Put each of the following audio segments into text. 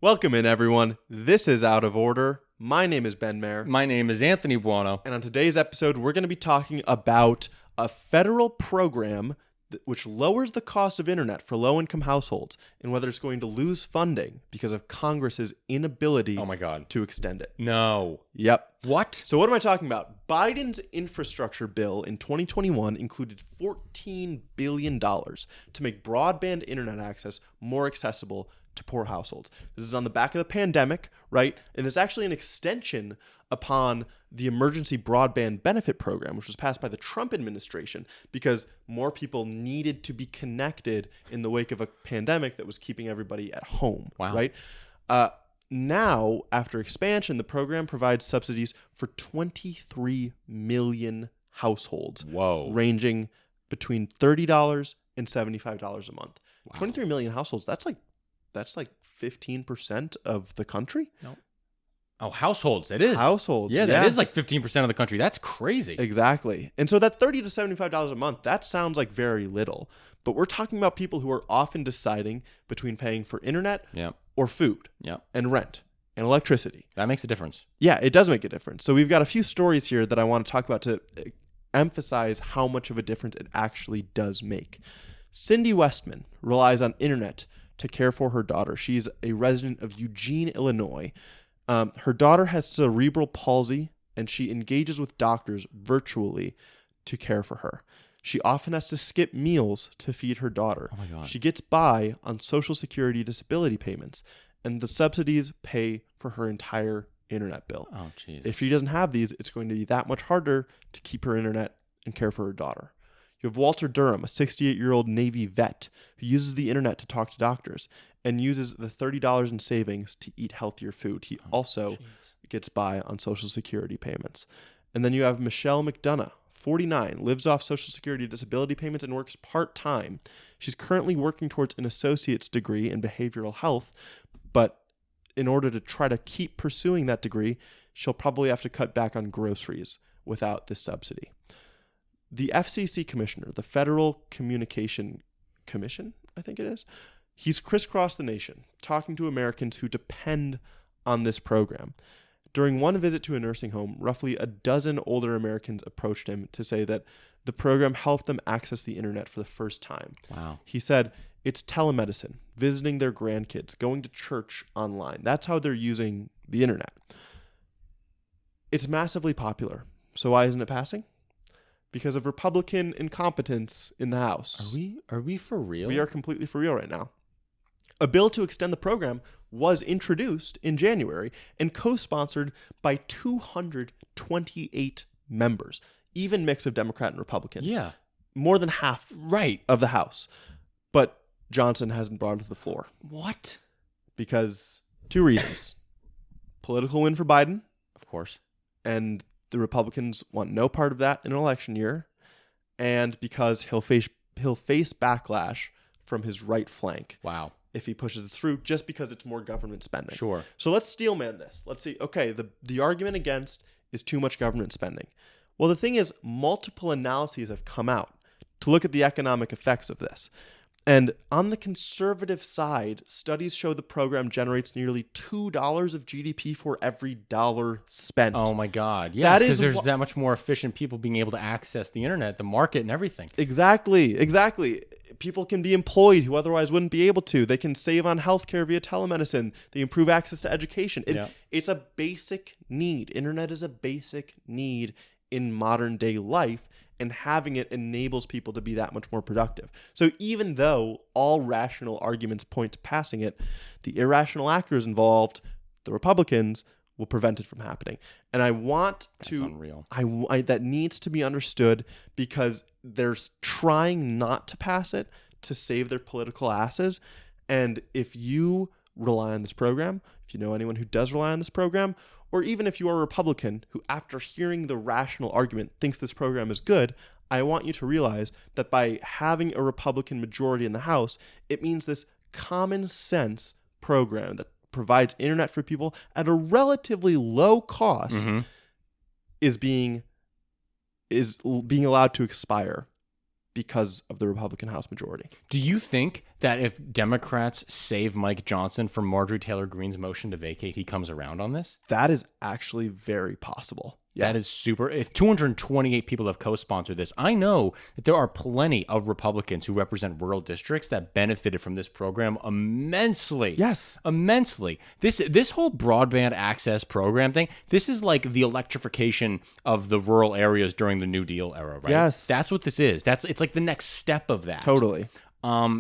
Welcome in, everyone. This is Out of Order. My name is Ben Mayer. My name is Anthony Buono. And on today's episode, we're going to be talking about a federal program which lowers the cost of internet for low-income households and whether it's going to lose funding because of Congress's inability to extend it. No. Yep. What? So what am I talking about? Biden's infrastructure bill in 2021 included $14 billion to make broadband internet access more accessible to poor households. This is on the back of the pandemic, right? And it's actually an extension upon the Emergency Broadband Benefit Program, which was passed by the Trump administration because more people needed to be connected in the wake of a pandemic that was keeping everybody at home, right? Now, after expansion, the program provides subsidies for 23 million households, ranging between $30 and $75 a month. Wow. 23 million households, that's like 15% of the country. No. Oh, households. It is. Households. Yeah, that is like 15% of the country. That's crazy. Exactly. And so that $30 to $75 a month, that sounds like very little. But we're talking about people who are often deciding between paying for internet or food and rent and electricity. That makes a difference. Yeah, it does make a difference. So we've got a few stories here that I want to talk about to emphasize how much of a difference it actually does make. Cindy Westman relies on internet to care for her daughter. She's a resident of Eugene, Illinois. Her daughter has cerebral palsy, and she engages with doctors virtually to care for her. She often has to skip meals to feed her daughter. Oh my God. She gets by on Social Security disability payments, and the subsidies pay for her entire internet bill. Oh, jeez. If she doesn't have these, it's going to be that much harder to keep her internet and care for her daughter. You have Walter Durham, a 68-year-old Navy vet who uses the internet to talk to doctors and uses the $30 in savings to eat healthier food. He also gets by on Social Security payments. And then you have Michelle McDonough, 49, lives off Social Security disability payments and works part-time. She's currently working towards an associate's degree in behavioral health, but in order to try to keep pursuing that degree, she'll probably have to cut back on groceries without this subsidy. The FCC commissioner, the Federal Communication Commission, I think it is, he's crisscrossed the nation, talking to Americans who depend on this program. During one visit to a nursing home, roughly a dozen older Americans approached him to say that the program helped them access the internet for the first time. Wow. He said it's telemedicine, visiting their grandkids, going to church online. That's how they're using the internet. It's massively popular. So why isn't it passing? Because of Republican incompetence in the House. Are we for real? We are completely for real right now. A bill to extend the program was introduced in January and co-sponsored by 228 members, even mix of Democrat and Republican. Yeah. More than half of the House. But Johnson hasn't brought it to the floor. What? Because two reasons. Political win for Biden. Of course. And the Republicans want no part of that in an election year, and because he'll face backlash from his right flank. Wow. If he pushes it through, just because it's more government spending. Sure. So let's steelman this. Let's see. Okay, the argument against is too much government spending. Well, the thing is, multiple analyses have come out to look at the economic effects of this. And on the conservative side, studies show the program generates nearly $2 of GDP for every dollar spent. Oh my God. Yeah, because there's that much more efficient people being able to access the internet, the market, and everything. Exactly. People can be employed who otherwise wouldn't be able to. They can save on healthcare via telemedicine. They improve access to education. It's a basic need. Internet is a basic need in modern day life. And having it enables people to be that much more productive. So even though all rational arguments point to passing it, the irrational actors involved, the Republicans, will prevent it from happening. And I want That's unreal. That needs to be understood because they're trying not to pass it to save their political asses. And if you rely on this program, if you know anyone who does rely on this program, or even if you are a Republican who, after hearing the rational argument, thinks this program is good, I want you to realize that by having a Republican majority in the House, it means this common sense program that provides internet for people at a relatively low cost is being allowed to expire because of the Republican House majority. Do you think that if Democrats save Mike Johnson from Marjorie Taylor Greene's motion to vacate, he comes around on this? That is actually very possible. Yeah. That is super. If 228 people have co-sponsored this, I know that there are plenty of Republicans who represent rural districts that benefited from this program immensely. Yes. Immensely. This whole broadband access program thing, this is like the electrification of the rural areas during the New Deal era, right? Yes. That's what this is. It's like the next step of that. Totally. I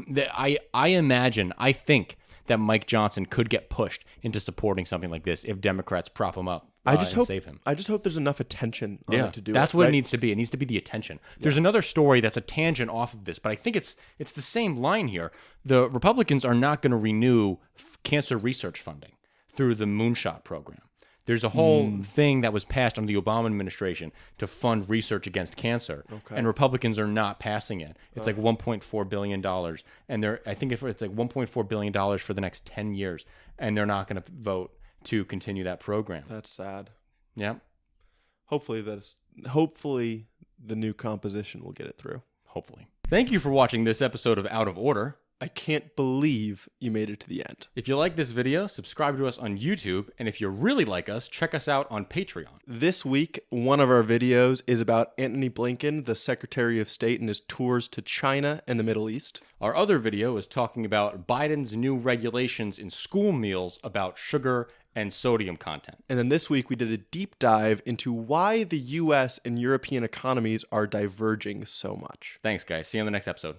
think that Mike Johnson could get pushed into supporting something like this if Democrats prop him up. And save him. I just hope there's enough attention on it to do that's it. what Right? it needs to be. It needs to be the attention. There's another story that's a tangent off of this, but I think it's the same line here. The Republicans are not going to renew cancer research funding through the Moonshot program. There's a whole thing that was passed under the Obama administration to fund research against cancer, and Republicans are not passing it. It's like $1.4 billion, and I think it's like $1.4 billion for the next 10 years, and they're not going to vote to continue that program. That's sad. Yeah. Hopefully the new composition will get it through. Hopefully. Thank you for watching this episode of Out of Order. I can't believe you made it to the end. If you like this video, subscribe to us on YouTube, and if you really like us, check us out on Patreon. This week, one of our videos is about Antony Blinken, the Secretary of State, and his tours to China and the Middle East. Our other video is talking about Biden's new regulations in school meals about sugar and sodium content. And then this week, we did a deep dive into why the U.S. and European economies are diverging so much. Thanks, guys. See you on the next episode.